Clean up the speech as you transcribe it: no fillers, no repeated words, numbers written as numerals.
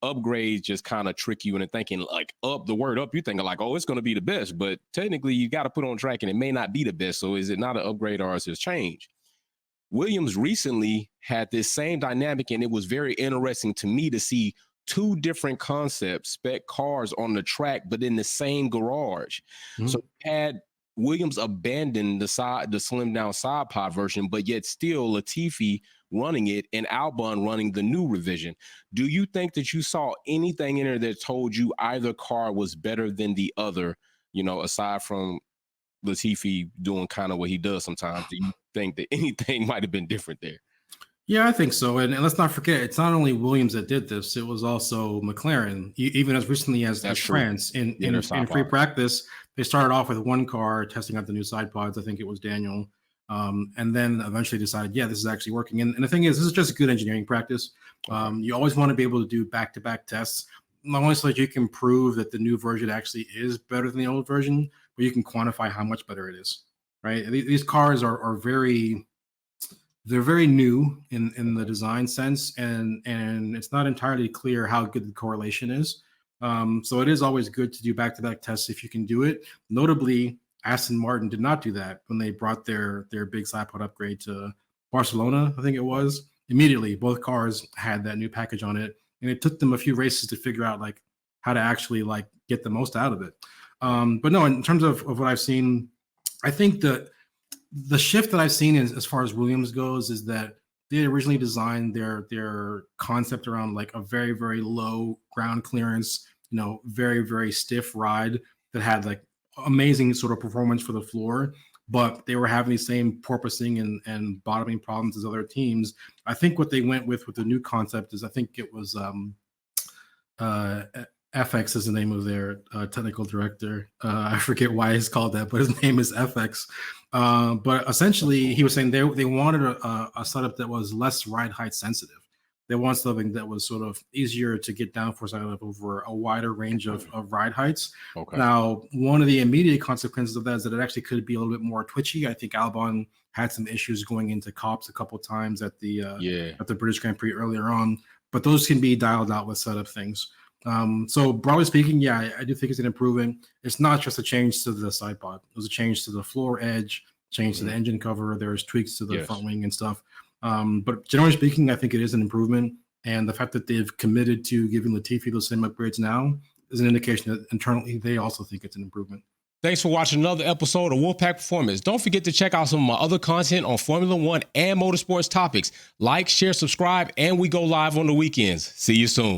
upgrades just kind of trick you into thinking like the word up, you're thinking like, oh, it's going to be the best. But technically you got to put on track and it may not be the best. So is it not an upgrade or is it change? Williams recently had this same dynamic, and it was very interesting to me to see two different concepts, spec cars on the track, but in the same garage. Mm-hmm. So had Williams abandoned the slim down side pod version, but yet still Latifi running it and Albon running the new revision. Do you think that you saw anything in there that told you either car was better than the other, aside from Latifi doing kind of what he does sometimes? Do you think that anything might have been different there? Yeah, I think so. And let's not forget, it's not only Williams that did this. It was also McLaren, even as recently as France. In free practice, they started off with one car testing out the new side pods. I think it was Daniel. And then eventually decided, yeah, this is actually working. And the thing is, this is just good engineering practice. You always want to be able to do back-to-back tests, not only so that you can prove that the new version actually is better than the old version, but you can quantify how much better it is, right? These cars are very... They're very new in the design sense, and it's not entirely clear how good the correlation is. So it is always good to do back-to-back tests if you can do it. Notably, Aston Martin did not do that when they brought their big side pod upgrade to Barcelona, I think it was. Immediately, both cars had that new package on it, and it took them a few races to figure out like how to actually like get the most out of it. But no, in terms of what I've seen, I think that the shift that I've seen as far as Williams goes is that they originally designed their concept around like a very, very low ground clearance, very, very stiff ride that had like amazing sort of performance for the floor, but they were having the same porpoising and bottoming problems as other teams. I think what they went with the new concept is, I think it was FX is the name of their technical director. I forget why he's called that, but his name is FX. But essentially, he was saying they wanted a setup that was less ride height sensitive. They want something that was sort of easier to get downforce out of over a wider range of ride heights. Okay. Now, one of the immediate consequences of that is that it actually could be a little bit more twitchy. I think Albon had some issues going into Copse a couple of times at the British Grand Prix earlier on, but those can be dialed out with setup things. So broadly speaking, yeah, I do think it's an improvement. It's not just a change to the side pod. It was a change to the floor edge, change to the engine cover. There's tweaks to the front wing and stuff. But generally speaking, I think it is an improvement. And the fact that they've committed to giving Latifi those same upgrades now is an indication that internally they also think it's an improvement. Thanks for watching another episode of Wolfpack Performance. Don't forget to check out some of my other content on Formula One and motorsports topics. Like, share, subscribe, and we go live on the weekends. See you soon.